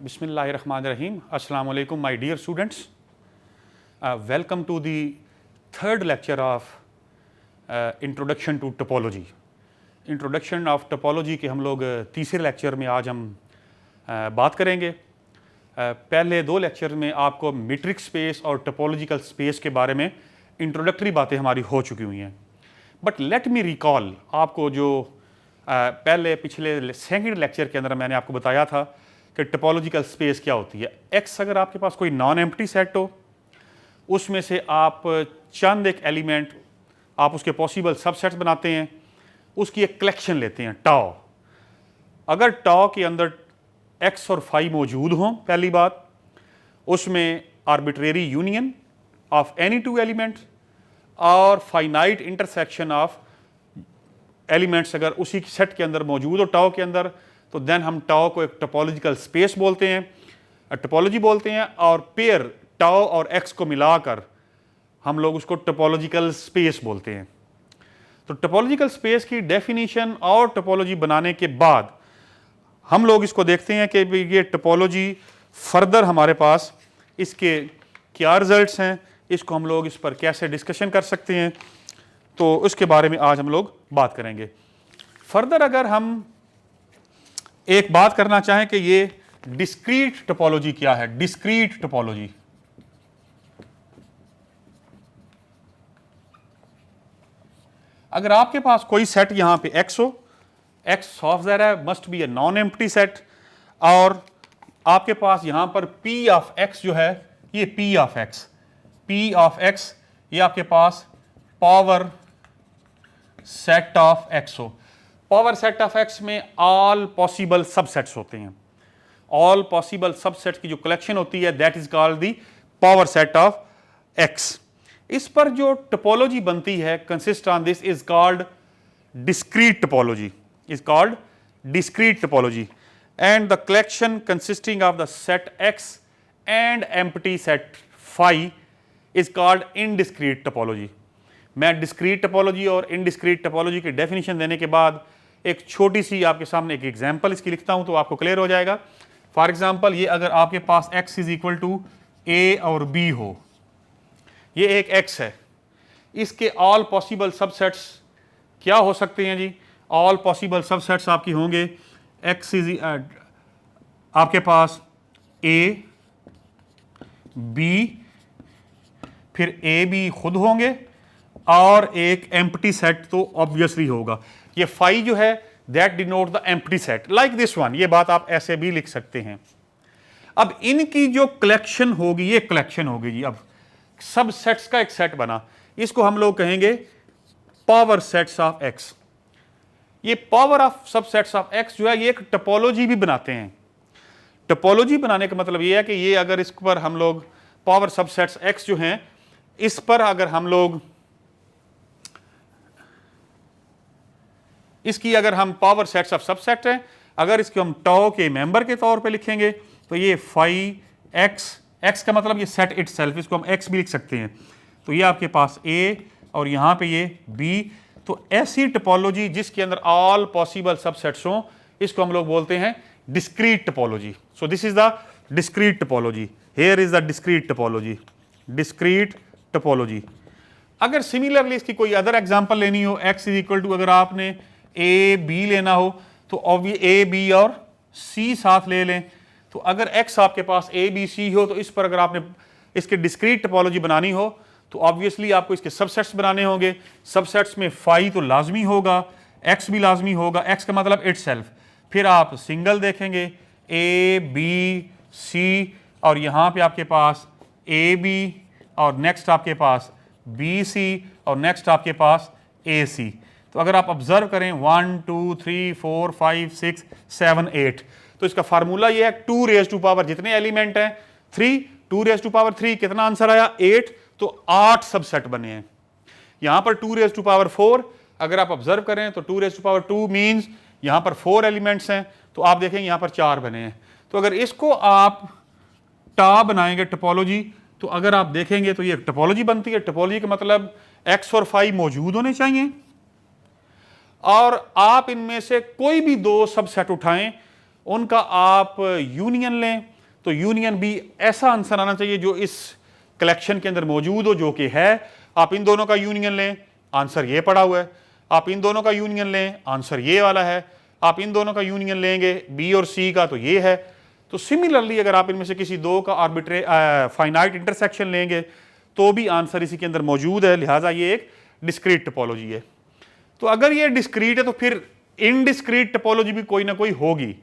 Bismillahirrahmanirrahim. Assalamu alaikum, my dear students. Welcome to the third lecture of Introduction to Topology. Introduction of Topology के हम लोग तीसरे lecture में आज हम बात करेंगे. पहले दो लेक्चर में आपको मीट्रिक स्पेस और टोपोलॉजिकल स्पेस के बारे में इंट्रोडक्टरी बातें हमारी हो चुकी हुई हैं. बट लेट मी रिकॉल, आपको जो पहले पिछले सेकंड लेक्चर के अंदर मैंने आपको बताया था कि टोपोलॉजिकल स्पेस क्या होती है. एक्स अगर आपके पास कोई नॉन एम्प्टी सेट हो, उसमें से आप चंद एक एलिमेंट आप उसके पॉसिबल सबसेट्स बनाते हैं, उसकी एक कलेक्शन लेते हैं टाओ. अगर टाओ के अंदर एक्स और फाई मौजूद हों, पहली बात, उसमें arbitrary union of any two elements और फाइनाइट इंटरसेक्शन ऑफ एलिमेंट्स अगर उसी सेट के अंदर मौजूद हो टाओ के अंदर, तो देन हम टाओ को एक टोपोलॉजिकल स्पेस बोलते हैं, टोपोलॉजी बोलते हैं. और पेयर टाओ और एक्स को मिलाकर हम लोग उसको टोपोलॉजिकल स्पेस बोलते हैं. तो टोपोलॉजिकल स्पेस की डेफिनेशन और टोपोलॉजी बनाने के बाद हम लोग इसको देखते हैं कि ये टोपोलॉजी फर्दर हमारे पास इसके क्या रिजल्ट्स हैं, इसको हम लोग इस पर कैसे डिस्कशन कर सकते हैं, तो उसके बारे में आज हम लोग बात करेंगे. फर्दर अगर हम एक बात करना चाहें कि ये डिस्क्रीट टोपोलॉजी क्या है. डिस्क्रीट टोपोलॉजी, अगर आपके पास कोई सेट यहां पे एक्स हो, एक्स ऑफ ज़ाहिर है must be a non empty set, और आपके पास यहां पर पी ऑफ एक्स जो है, ये P of x, P of x ये आपके पास पावर सेट ऑफ एक्स हो. पावर सेट ऑफ एक्स में ऑल पॉसिबल सबसेट्स होते हैं. ऑल पॉसिबल सबसेट्स की जो कलेक्शन होती है that is called the power set of X. इस पर जो टोपोलॉजी बनती है consist on this is called discrete topology, is called discrete topology. And the collection consisting of the set X and empty set phi is called indiscrete topology. मैं discrete topology और indiscrete topology की definition देने के बाद एक छोटी सी आपके सामने एक एग्जांपल इसकी लिखता हूं तो आपको क्लियर हो जाएगा. फॉर एग्जांपल, ये अगर आपके पास x is equal to a और b हो, ये एक x है, इसके ऑल पॉसिबल सबसेट्स क्या हो सकते हैं जी. ऑल पॉसिबल सबसेट्स आपकी होंगे x इज आपके पास a b, फिर a b खुद होंगे और एक एम्प्टी सेट तो ऑब्वियसली होगा. ये फाई जो है that denote the empty set like this one. ये बात आप ऐसे भी लिख सकते हैं. अब इनकी जो कलेक्शन होगी, ये कलेक्शन होगी जी. अब सब सेट्स का एक सेट बना, इसको हम लोग कहेंगे पावर सेट्स ऑफ एक्स. ये पावर ऑफ सब सेट्स ऑफ एक्स जो है ये एक टोपोलॉजी भी बनाते हैं. टोपोलॉजी बनाने का मतलब ये है कि ये अगर इस पर हम लोग पावर सब सेट्स एक्स जो हैं, इस पर अगर हम लोग इसकी अगर हम पावर सेट्स ऑफ सबसेट हैं, अगर इसको हम टाओ के मेंबर के तौर पे लिखेंगे तो ये फाई एक्स, एक्स का मतलब ये सेट इटसेल्फ, इसको हम एक्स भी लिख सकते हैं. तो ये आपके पास ए और यहाँ पे ये बी. तो ऐसी टोपोलॉजी जिसके अंदर ऑल पॉसिबल सबसेट्स हों, इसको हम लोग बोलते हैं discrete topology. So this is the discrete topology. Here is the discrete topology, discrete topology. अगर सिमिलरली इसकी कोई अदर एग्जांपल लेनी हो, एक्स इज इक्वल टू अगर आपने ए बी लेना हो तो ऑब्वियस ए बी और सी साथ ले लें. तो अगर एक्स आपके पास ए बी सी हो, तो इस पर अगर आपने इसके डिस्क्रीट टोपोलॉजी बनानी हो तो ऑब्वियसली आपको इसके सबसेट्स बनाने होंगे. सबसेट्स में फाई तो लाजमी होगा, एक्स भी लाजमी होगा, एक्स का मतलब इटसेल्फ. फिर आप सिंगल देखेंगे ए बी सी, और यहाँ पे आपके पास ए बी और नेक्स्ट आपके पास बी सी और नेक्स्ट आपके पास ए सी. तो अगर आप ऑब्जर्व करें 1 2 3 4 5 6 7 8, तो इसका फार्मूला ये है 2 रेज़ टू पावर जितने एलिमेंट हैं 3, 2 रेज़ टू पावर 3 कितना आंसर आया 8, तो 8 सबसेट बने हैं. यहां पर 2 रेज़ टू पावर 4 अगर आप ऑब्जर्व करें तो 2 रेज़ टू पावर 2 मींस यहां पर 4 एलिमेंट्स हैं, तो आप देखेंगे यहां पर 4 बने हैं. तो अगर इसको आप टा बनाएंगे टोपोलॉजी, तो अगर आप देखेंगे तो ये टोपोलॉजी बनती है. टोपोलॉजी का मतलब एक्स और फाई मौजूद होने चाहिए और आप इनमें से कोई भी दो सबसेट उठाएं, उनका आप यूनियन लें तो यूनियन बी ऐसा आंसर आना चाहिए जो इस कलेक्शन के अंदर मौजूद हो, जो कि है। आप इन दोनों का यूनियन लें, आंसर ये पड़ा हुआ है। आप इन दोनों का यूनियन लें, आंसर ये वाला है। आप इन दोनों का यूनियन लेंगे बी और सी का, तो ये है। तो सिमिलरली अगर आप इनमें से किसी दो का फाइनाइट इंटरसेक्शन लेंगे तो भी आंसर इसी के अंदर मौजूद है, लिहाजा ये एक डिस्क्रीट टोपोलॉजी है। तो अगर ये डिस्क्रीट है तो फिर इनडिस्क्रीट टोपोलॉजी भी कोई ना कोई होगी।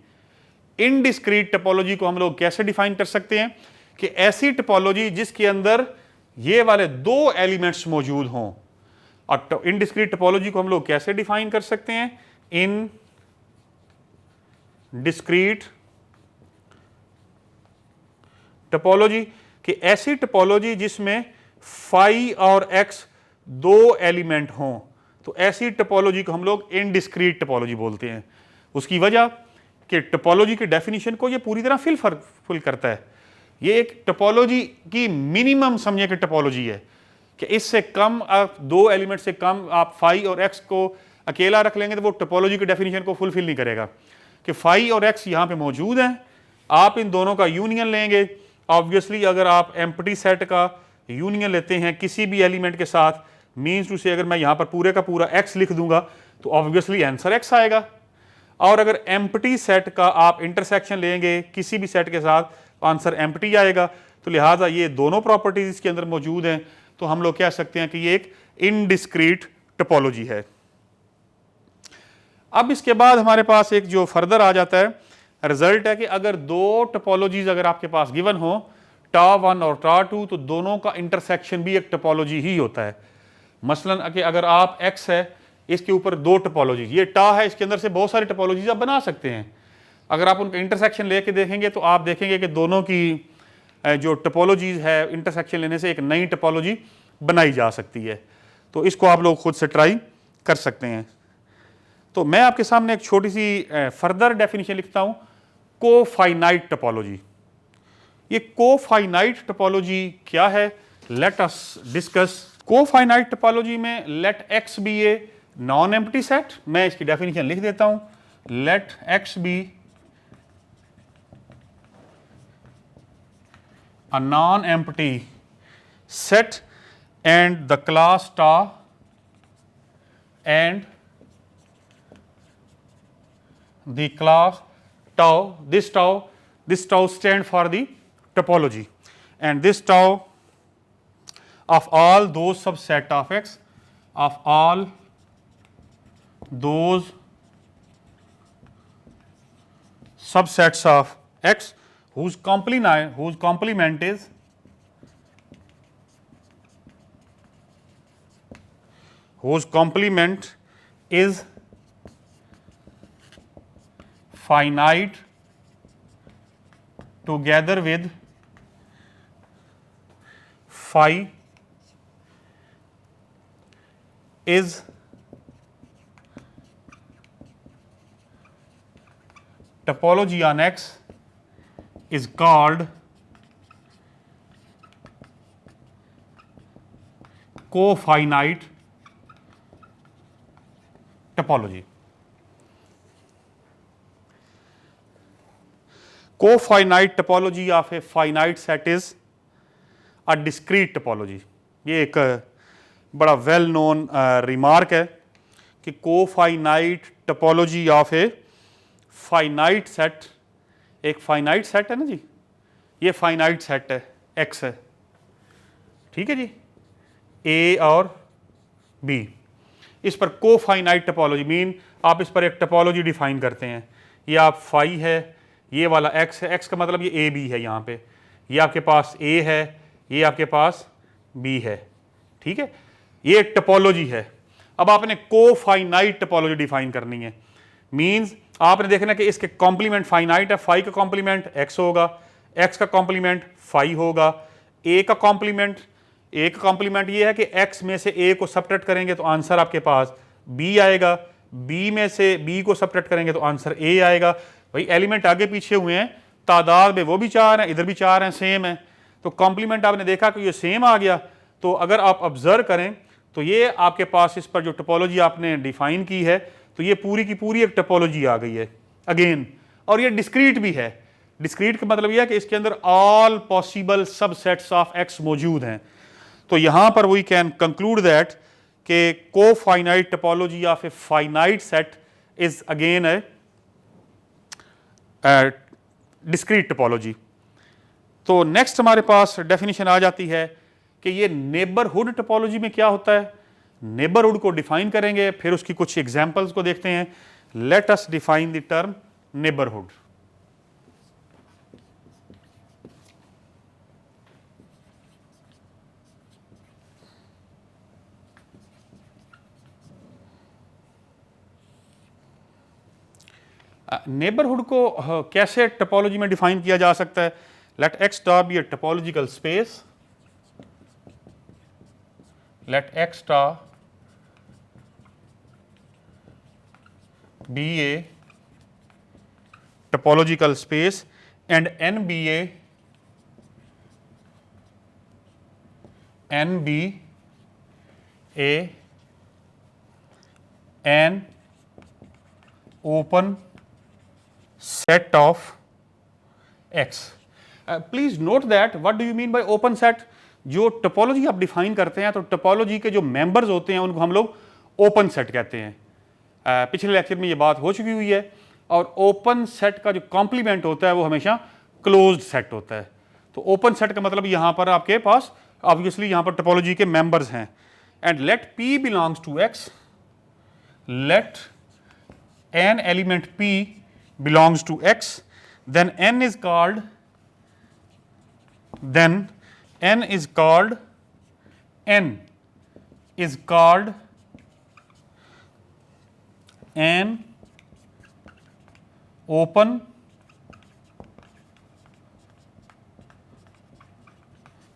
इनडिस्क्रीट टोपोलॉजी को हम लोग कैसे डिफाइन कर सकते हैं कि ऐसी टोपोलॉजी जिसके अंदर ये वाले दो एलिमेंट्स मौजूद हों। और इनडिस्क्रीट टोपोलॉजी को हम लोग कैसे डिफाइन कर सकते हैं? इन डिस्क्रीट टोपोलॉजी कि ऐसी टोपोलॉजी जिसमें फाई और एक्स दो एलिमेंट हों, तो ऐसी टोपोलॉजी को हम लोग इनडिस्क्रीट टोपोलॉजी बोलते हैं। उसकी वजह कि टोपोलॉजी की डेफिनेशन को ये पूरी तरह फुल करता है। ये एक टोपोलॉजी की मिनिमम समझे कि टोपोलॉजी है कि इससे कम आप दो एलिमेंट से कम आप फाई और एक्स को अकेला रख लेंगे तो वो टोपोलॉजी की डेफिनेशन को फुलफिल नहीं करेगा। कि फाई और एक्स यहाँ पे मौजूद हैं, आप इन दोनों का यूनियन लेंगे। ऑब्वियसली अगर आप एम्प्टी सेट का यूनियन लेते हैं किसी भी एलिमेंट के साथ, मीन्स टू से अगर मैं यहाँ पर पूरे का पूरा एक्स लिख दूंगा तो ऑब्वियसली आंसर एक्स आएगा। और अगर एम्प्टी सेट का आप इंटरसेक्शन लेंगे किसी भी सेट के साथ, आंसर एम्प्टी आएगा। तो लिहाजा ये दोनों प्रॉपर्टीज इसके अंदर मौजूद हैं, तो हम लोग कह सकते हैं कि ये एक इनडिस्क्रीट टोपोलॉजी है। अब इसके बाद हमारे पास एक जो फर्दर आ जाता है रिजल्ट है कि अगर दो टोपोलॉजीज अगर आपके पास गिवन हो, टा1 और टा2, तो दोनों का इंटरसेक्शन भी एक टोपोलॉजी ही होता है। मसलन कि अगर आप एक्स है, इसके ऊपर दो टोपोलॉजी, ये टा है, इसके अंदर से बहुत सारी टोपोलॉजीज आप बना सकते हैं। अगर आप उनका इंटरसेक्शन लेके देखेंगे तो आप देखेंगे कि दोनों की जो टोपोलॉजीज है इंटरसेक्शन लेने से एक नई टोपोलॉजी बनाई जा सकती है। तो इसको आप लोग खुद से ट्राई कर सकते हैं। तो मैं आपके सामने एक छोटी सी फर्दर डेफिनेशन लिखता हूं, कोफाइनाइट टोपोलॉजी। ये कोफाइनाइट टोपोलॉजी क्या है? Let us discuss. Cofinite topology में let X be a non empty set. मैं इसकी डेफिनेशन लिख देता हूं, let X be a non-empty set and the class tau and the class tau, this tau stand for the topology, and this tau of all those subset of x, of all those subsets of x whose complement is finite together with phi is topology on X is called cofinite topology. Cofinite topology of a finite set is a discrete topology. ये एक बड़ा well known remark है कि cofinite topology of a finite set, एक finite set है ना जी, ये finite set है, एक्स है, ठीक है जी, ए और बी, इस पर कोफाइनाइट टोपोलॉजी मीन आप इस पर एक टोपोलॉजी डिफाइन करते हैं। ये आप फाई है, ये वाला एक्स है, एक्स का मतलब ये ए बी है, यहाँ पे ये आपके पास ए है, ये आपके पास बी है, ठीक है, ये एक टोपोलॉजी है। अब आपने कोफाइनाइट टोपोलॉजी डिफाइन करनी है, मींस आपने देखना कि इसके कॉम्प्लीमेंट फाइनाइट है, फाई का कॉम्प्लीमेंट एक्स होगा, एक्स का कॉम्प्लीमेंट फाई होगा, ए का कॉम्प्लीमेंट ये है कि एक्स में से ए को सबट्रैक्ट करेंगे तो आंसर आपके पास बी आएगा, बी में से बी को सबट्रैक्ट करेंगे तो आंसर ए आएगा। भाई एलिमेंट आगे पीछे हुए हैं, तादाद में वो भी 4 हैं, इधर भी 4 हैं, सेम है, तो कॉम्प्लीमेंट आपने देखा कि ये सेम आ गया। तो अगर आप ऑब्जर्व करें तो ये आपके पास इस पर जो टोपोलॉजी आपने डिफाइन की है तो ये पूरी की पूरी एक टोपोलॉजी आ गई है अगेन, और ये डिस्क्रीट भी है। डिस्क्रीट का मतलब यह है कि इसके अंदर all possible subsets of x मौजूद हैं। तो यहां पर वी कैन कंक्लूड दैट कि cofinite topology of a finite set is again a discrete topology. तो नेक्स्ट हमारे पास डेफिनेशन आ जाती है कि ये नेबरहुड टोपोलॉजी में क्या होता है। नेबरहुड को डिफाइन करेंगे, फिर उसकी कुछ एग्जांपल्स को देखते हैं। Let us define the term neighbourhood. Neighbourhood को कैसे टोपोलॉजी में डिफाइन किया जा सकता है। Let X star be a topological space, let X star be a topological space and N be a an open set of X. Please note that what do you mean by open set? जो topology आप define करते हैं तो topology के जो members होते हैं उनको हम लोग ओपन सेट कहते हैं। पिछले लेक्चर में ये बात हो चुकी हुई है। और ओपन सेट का जो कॉम्प्लीमेंट होता है वो हमेशा क्लोज्ड सेट होता है। तो ओपन सेट का मतलब यहाँ पर आपके पास ऑब्वियसली यहाँ पर टोपोलॉजी के मेंबर्स हैं। And let P belongs to X, let an element P belongs to X, then N is called an open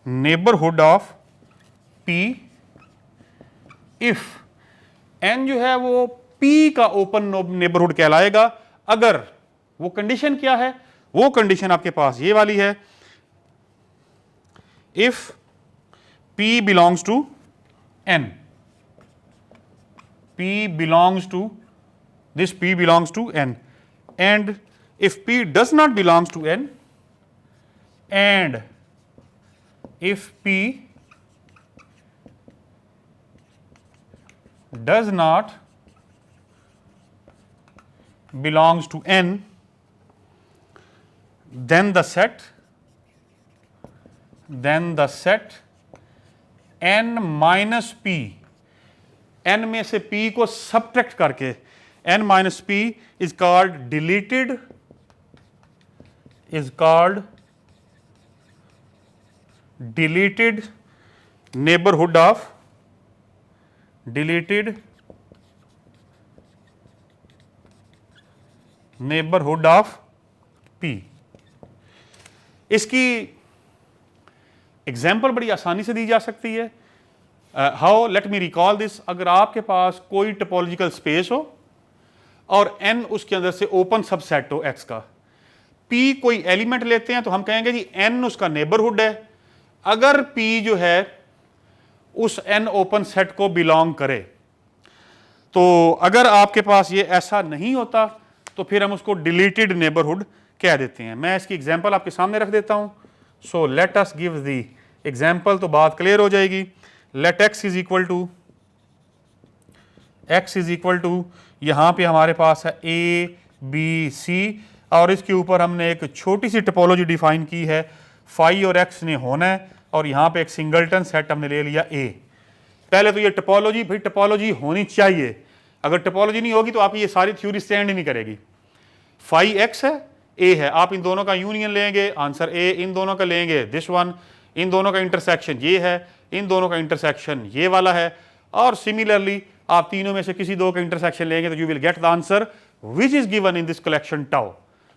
neighborhood of P if n जो है वो P का ओपन नेबरहुड कहलाएगा। अगर वो कंडीशन क्या है, वो कंडीशन आपके पास ये वाली है, if P belongs to N, P belongs to N, and if P does not belongs to N, and if P does not belongs to N, then the set n minus P, n में से P को subtract करके n minus P is called deleted neighborhood of P। इसकी example बड़ी आसानी से दी जा सकती है। How, let me recall this. अगर आपके पास कोई टोपोलॉजिकल स्पेस हो और n उसके अंदर से ओपन सबसेट हो x का, p कोई एलिमेंट लेते हैं तो हम कहेंगे जी n उसका नेबरहुड है। अगर p जो है उस n ओपन सेट को बिलोंग करे, तो अगर आपके पास ये ऐसा नहीं होता तो फिर हम उसको डिलीटेड नेबरहुड कह देते हैं। मैं इसकी एग्जाम्पल आपके सामने रख देता हूं। So let us give the example, तो बात क्लियर हो जाएगी। Let x is equal to यहां पे हमारे पास है a b c, और इसके ऊपर हमने एक छोटी सी टोपोलॉजी डिफाइन की है, फाई और x ने होना है, और यहां पे एक सिंगलटन सेट हमने ले लिया a। पहले तो ये टोपोलॉजी, भाई टोपोलॉजी होनी चाहिए, अगर टोपोलॉजी नहीं होगी तो आपकी ये सारी थ्योरी स्टैंड ही नहीं करेगी। फाई x है, a है, आप इन दोनों का यूनियन लेंगे, आंसर a, इन दोनों का लेंगे दिस वन, इन दोनों का इंटरसेक्शन ये है, इन दोनों का इंटरसेक्शन ये वाला है, और सिमिलरली आप तीनों में से किसी दो का इंटरसेक्शन लेंगे तो you will get the answer which is given in this collection tau.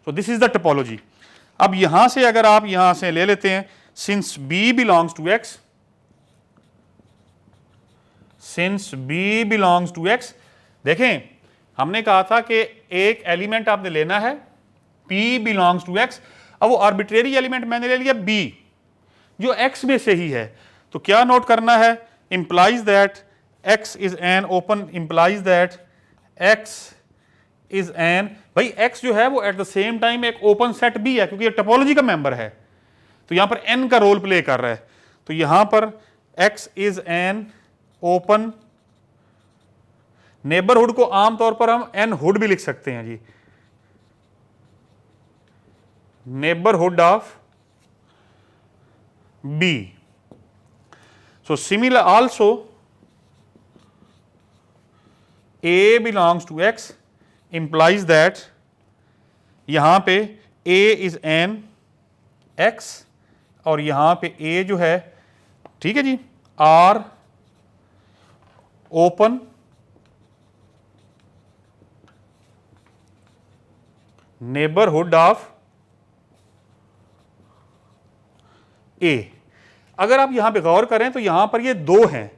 So this is the topology. अब यहां से अगर आप यहां से ले लेते हैं, since b belongs to x, देखें हमने कहा था कि एक एलिमेंट आपने लेना है p बिलोंग्स टू x। अब वो आर्बिट्रेरी एलिमेंट मैंने ले लिया b जो x में से ही है, तो क्या नोट करना है, implies that x is an open is an, भाई x जो है वो एट द सेम टाइम एक ओपन सेट भी है क्योंकि ये टोपोलॉजी का मेंबर है, तो यहां पर n का रोल प्ले कर रहा है, तो यहां पर x is an open, neighbourhood को आमतौर पर हम n हुड भी लिख सकते हैं G, neighbourhood of B. So similar also A belongs to X implies that यहां पे A is an X और यहां पे A जो है, ठीक है जी, R open neighbourhood of A. अगर आप यहां पे गौर करें तो यहां पर ये दो हैं,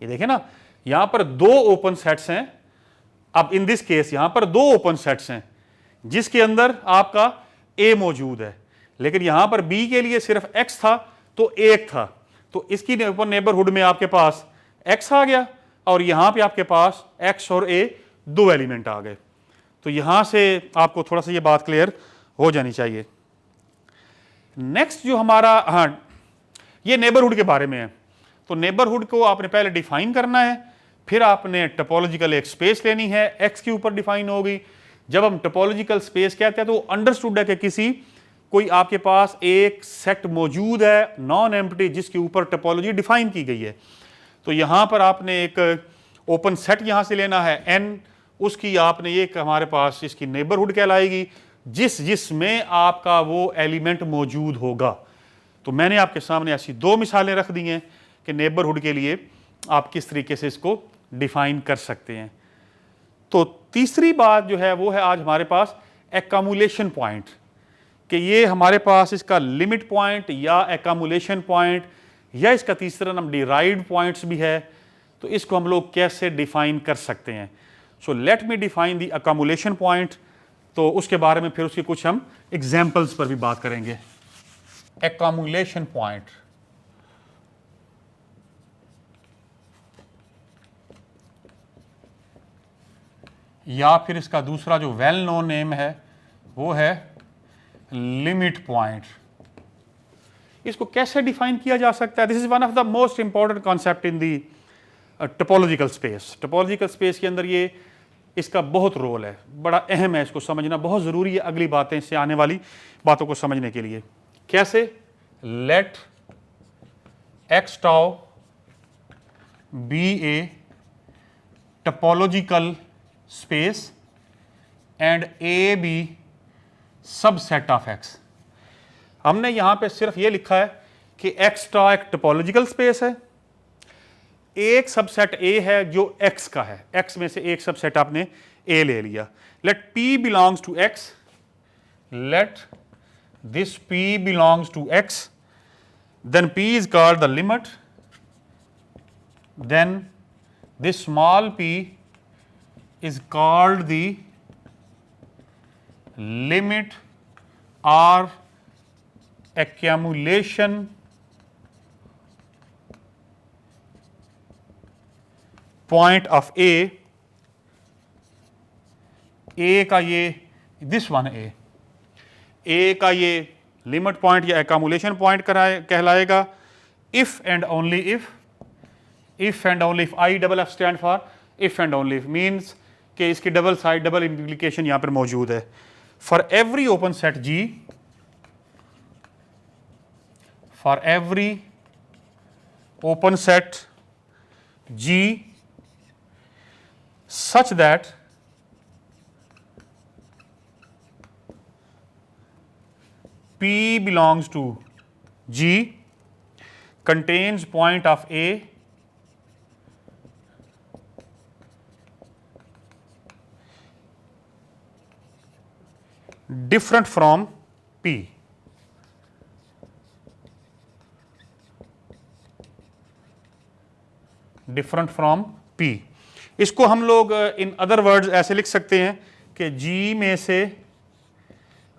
ये देखें ना, यहां पर दो ओपन सेट्स हैं। अब इन दिस केस यहां पर दो ओपन सेट्स हैं जिसके अंदर आपका A मौजूद है, लेकिन यहां पर B के लिए सिर्फ X था तो एक था, तो इसकी ओपन नेबरहुड में आपके पास X आ गया और यहां पे आपके पास X और A दो एलिमेंट आ गए। तो यहां से आपको थोड़ा सा ये बात क्लियर हो जानी चाहिए। नेक्स्ट जो हमारा, हाँ, ये नेबरहुड के बारे में है, तो नेबरहुड को आपने पहले डिफाइन करना है, फिर आपने टोपोलॉजिकल एक स्पेस लेनी है, एक्स के ऊपर डिफाइन होगी। जब हम टोपोलॉजिकल स्पेस कहते हैं तो अंडरस्टूड है कि किसी कोई आपके पास एक सेट मौजूद है नॉन एम्प्टी जिसके ऊपर टोपोलॉजी डिफाइन की गई है। तो यहां पर आपने एक ओपन सेट यहां से लेना है n, उसकी आपने ये हमारे पास इसकी नेबरहुड कहलाएगी जिसमें आपका वो एलिमेंट मौजूद होगा। तो मैंने आपके सामने ऐसी दो मिसालें रख दी हैं कि नेबरहुड के लिए आप किस तरीके से इसको डिफाइन कर सकते हैं। तो तीसरी बात जो है वो है आज हमारे पास एक्कामुलेशन पॉइंट, कि ये हमारे पास इसका लिमिट पॉइंट या एक्कामुलेशन पॉइंट या इसका तीसरा नाम डिराइव्ड पॉइंट्स भी है, तो इसको हम लोग कैसे डिफाइन कर सकते हैं। So let me define the accumulation point, तो उसके बारे में फिर उसके कुछ हम एग्जाम्पल्स पर भी बात करेंगे। एक्कामुलेशन पॉइंट, या फिर इसका दूसरा जो वेल नोन नेम है वो है लिमिट पॉइंट। इसको कैसे डिफाइन किया जा सकता है? This is one of the most important concept in the topological space. Topological space के अंदर ये इसका बहुत रोल है, बड़ा अहम है, इसको समझना बहुत ज़रूरी है अगली बातें से आने वाली बातों को समझने के लिए। कैसे? Let X tau be a topological space and A be subset of X. हमने यहां पे सिर्फ ये लिखा है कि एक्स टाउ एक टोपोलॉजिकल स्पेस है, एक सबसेट ए है जो x का है, x में से एक सबसेट आपने a ले लिया। Let p belongs to x, let this p belongs to x, then p is called the limit, then this small p is called the limit और एक्यूमुलेशन पॉइंट ऑफ ए का ये this one A का ये limit point या accumulation point कहलाएगा if and only if and only if, I double F stand for if and only if, means कि इसकी double side double implication यहां पर मौजूद है। For every open set G, for every open set G such that P belongs to G contains point of A different from P, different from P। इसको हम लोग in other words ऐसे लिख सकते हैं कि G में से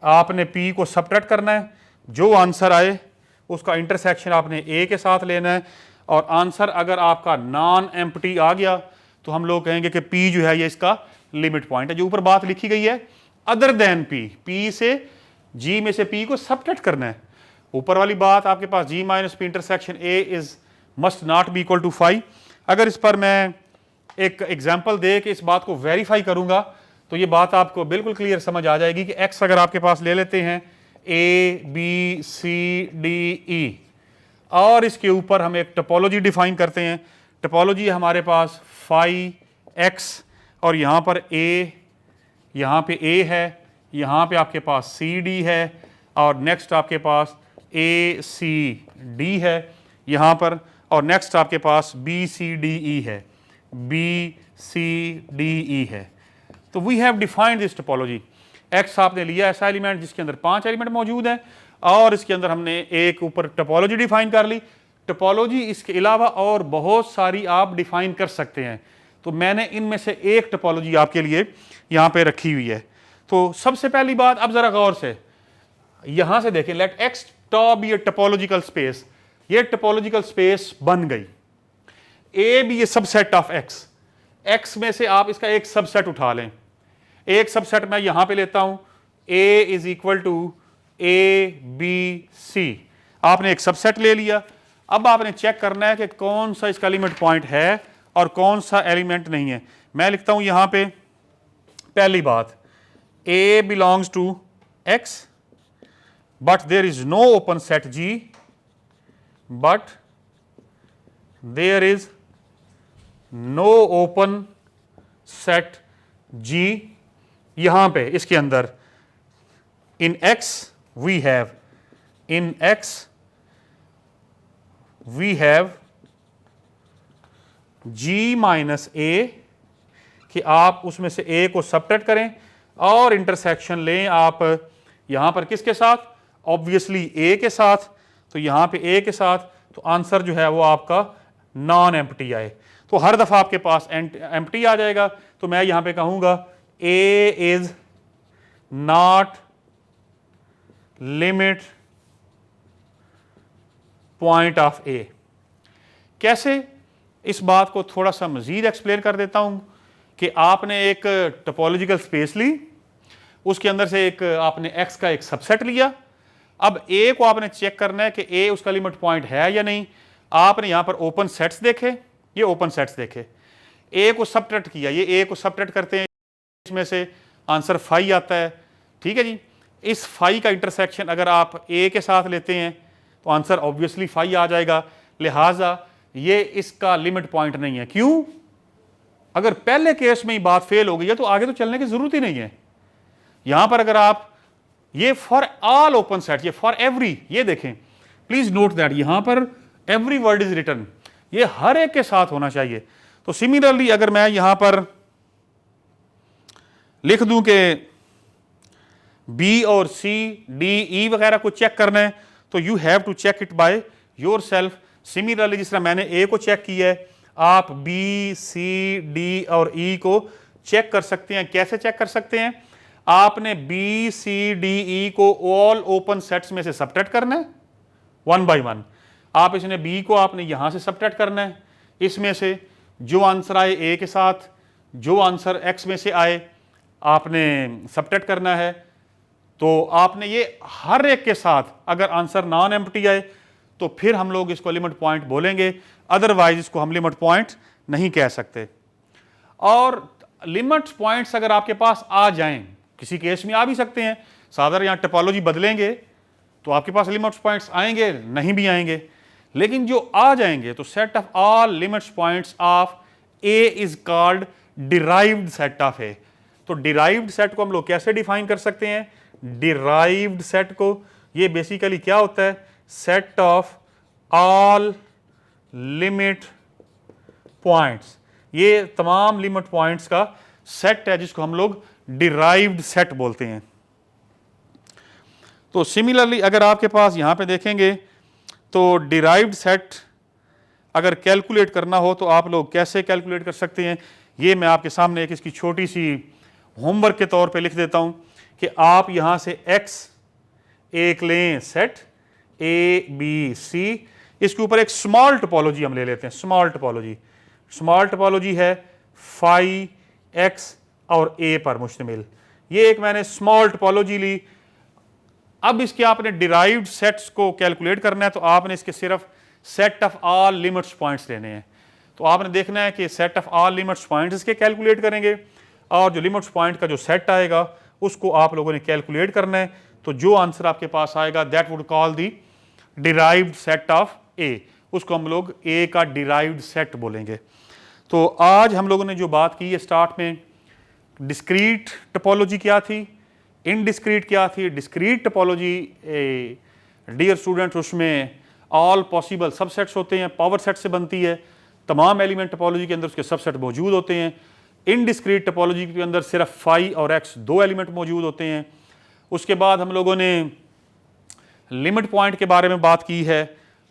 आपने P को सबट्रैक्ट करना है, जो आंसर आए उसका इंटरसेक्शन आपने A के साथ लेना है, और आंसर अगर आपका नॉन एम्प्टी आ गया तो हम लोग कहेंगे कि P जो है ये इसका लिमिट पॉइंट है। जो ऊपर बात लिखी गई है अदर देन पी, पी से जी में से पी को सबट्रैक्ट करना है। ऊपर वाली बात आपके पास G minus P intersection A is must not be equal to 5। अगर इस पर मैं एक एग्जाम्पल दे के इस बात को वेरीफाई करूंगा तो ये बात आपको बिल्कुल क्लियर समझ आ जाएगी कि एक्स अगर आपके पास ले लेते हैं ए बी सी डी ई और इसके ऊपर हम एक टोपोलॉजी डिफाइन करते हैं। टोपोलॉजी हमारे पास फाई एक्स और यहाँ पर ए, यहाँ पे ए है, यहाँ पे आपके पास सी डी है और नेक्स्ट आपके पास ए सी डी है यहाँ पर, और नेक्स्ट आपके पास बी सी डी ई है, बी सी डी ई है। तो we have defined this topology. X आपने लिया ऐसा एलिमेंट जिसके अंदर 5 एलिमेंट मौजूद हैं और इसके अंदर हमने एक ऊपर टोपोलॉजी डिफाइन कर ली। टोपोलॉजी इसके अलावा और बहुत सारी आप डिफाइन कर सकते हैं, तो मैंने इनमें से एक टोपोलॉजी आपके लिए यहाँ पे रखी हुई है। तो सबसे पहली बात, अब जरा गौर से यहां से देखें, let X tau be a topological space. ये टोपोलॉजिकल स्पेस बन गई। A be a subset of X, X में से आप इसका एक सबसेट उठा लें। एक सबसेट मैं यहां पे लेता हूं, A is equal to A B C. आपने एक सबसेट ले लिया। अब आपने चेक करना है कि कौन सा इसका लिमिट पॉइंट है और कौन सा एलिमेंट नहीं है। मैं लिखता हूं यहां पे पहली बात, A belongs to X but there is no open set G, but there is no open set G. यहां पे इसके अंदर in X we have G minus A, कि आप उसमें से ए को सबट्रैक्ट करें और इंटरसेक्शन लें आप यहां पर किसके साथ, ऑब्वियसली ए के साथ। तो यहां पे ए के साथ, तो आंसर जो है वो आपका नॉन एम्प्टी आए। तो हर दफा आपके पास एम्प्टी आ जाएगा, तो मैं यहां पे कहूंगा A is not limit point of A. कैसे, इस बात को थोड़ा सा मजीद एक्सप्लेन कर देता हूं कि आपने एक टोपोलॉजिकल स्पेस ली, उसके अंदर से एक आपने एक्स का एक सबसेट लिया। अब ए को आपने चेक करना है कि ए उसका लिमिट पॉइंट है या नहीं। आपने यहां पर ओपन सेट्स देखे, ये ओपन सेट्स देखे, ए को सबट्रैक्ट किया, ये ए को सबट्रैक्ट करते हैं, इसमें से आंसर फाई आता है। ठीक है जी, इस फाई का इंटरसेक्शन अगर आप ए के साथ लेते हैं तो आंसर ऑब्वियसली फाई आ जाएगा। लिहाजा ये इसका लिमिट पॉइंट नहीं है। क्यों? अगर पहले केस में ही बात फेल हो गई है तो आगे तो चलने की जरूरत ही नहीं है। यहां पर अगर आप ये फॉर ऑल ओपन सेट, ये फॉर एवरी, ये देखें प्लीज नोट दैट यहां पर एवरी वर्ड इज रिटन, ये हर एक के साथ होना चाहिए। तो सिमिलरली अगर मैं यहां पर लिख दूं कि बी और सी डी ई वगैरह को चेक करना है तो you have to check it by yourself. Similarly जिस तरह मैंने ए को चेक किया है, आप बी सी डी और ई को चेक कर सकते हैं। कैसे चेक कर सकते हैं? आपने बी सी डी ई को ऑल ओपन सेट्स में से सबट्रैक्ट करना है वन बाय वन। आप इसने बी को आपने यहां से सबट्रैक्ट करना है, इसमें से जो आंसर आए ए के साथ, जो आंसर एक्स में से आए आपने सबट्रैक्ट करना है। तो आपने ये हर एक के साथ, अगर आंसर नॉन एम्प्टी आए तो फिर हम लोग इसको लिमिट पॉइंट बोलेंगे, अदरवाइज इसको हम लिमिट पॉइंट नहीं कह सकते। और लिमिट पॉइंट्स अगर आपके पास आ जाएं, किसी केस में आ भी सकते हैं, साधारण यहां टोपोलॉजी बदलेंगे तो आपके पास लिमिट पॉइंट्स आएंगे, नहीं भी आएंगे, लेकिन जो आ जाएंगे तो set of all limits points of A is called derived set of A. तो डिराइव्ड सेट को हम लोग कैसे डिफाइन कर सकते हैं? डिराइव्ड सेट को, ये बेसिकली क्या होता है? Set of all limit points, ये तमाम लिमिट पॉइंट्स का सेट है जिसको हम लोग डिराइव्ड सेट बोलते हैं। तो सिमिलरली अगर आपके पास यहां पे देखेंगे तो डिराइव्ड सेट अगर कैलकुलेट करना हो तो आप लोग कैसे कैलकुलेट कर सकते हैं, ये मैं आपके सामने एक इसकी छोटी सी होमवर्क के तौर पे लिख देता हूं कि आप यहां से x एक लें सेट ए बी सी, इसके ऊपर एक स्मॉल टोपोलॉजी हम ले लेते हैं। स्मॉल टोपोलॉजी है फाई एक्स और ए पर मुश्तमिल। ये एक मैंने स्मॉल टोपोलॉजी ली। अब इसके आपने डिराइव्ड सेट्स को कैलकुलेट करना है, तो आपने इसके सिर्फ set of all limits points लेने हैं। तो आपने देखना है कि set of all limits points इसके कैलकुलेट करेंगे, और जो लिमिट्स पॉइंट का जो सेट आएगा उसको आप लोगों ने कैलकुलेट करना है। तो जो आंसर आपके पास आएगा that would call the derived set of A, उसको हम लोग ए का डिराइव्ड सेट बोलेंगे। तो आज हम लोगों ने जो बात की है स्टार्ट में, डिस्क्रीट टोपोलॉजी क्या थी, इनडिस्क्रीट क्या थी। डिस्क्रीट टोपोलॉजी डियर स्टूडेंट्स उसमें ऑल पॉसिबल सबसेट्स होते हैं, पावर सेट से बनती है, तमाम एलिमेंट टोपोलॉजी के अंदर उसके सबसेट मौजूद होते हैं। इनडिस्क्रीट टोपोलॉजी के अंदर सिर्फ फाई और एक्स दो एलिमेंट मौजूद होते हैं। उसके बाद हम लोगों ने लिमिट पॉइंट के बारे में बात की है,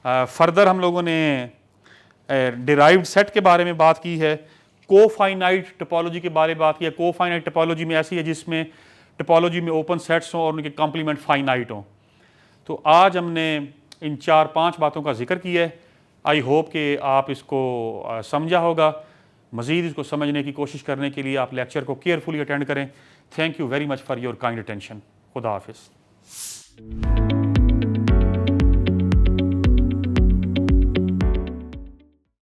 फर्दर हम लोगों ने डिराइव्ड सेट के बारे में बात की है, कोफाइनाइट टोपोलॉजी के बारे में बात की है। कोफाइनाइट टोपोलॉजी में ऐसी है जिसमें टोपोलॉजी में ओपन सेट्स हों और उनके कॉम्प्लीमेंट फाइनाइट हों। तो आज हमने इन 4-5 बातों का जिक्र किया है। आई होप कि आप इसको समझा होगा। मज़ीद इसको समझने की कोशिश करने के लिए आप लेक्चर को केयरफुली अटेंड करें। Thank you very much for your kind attention. खुदा हाफिज़।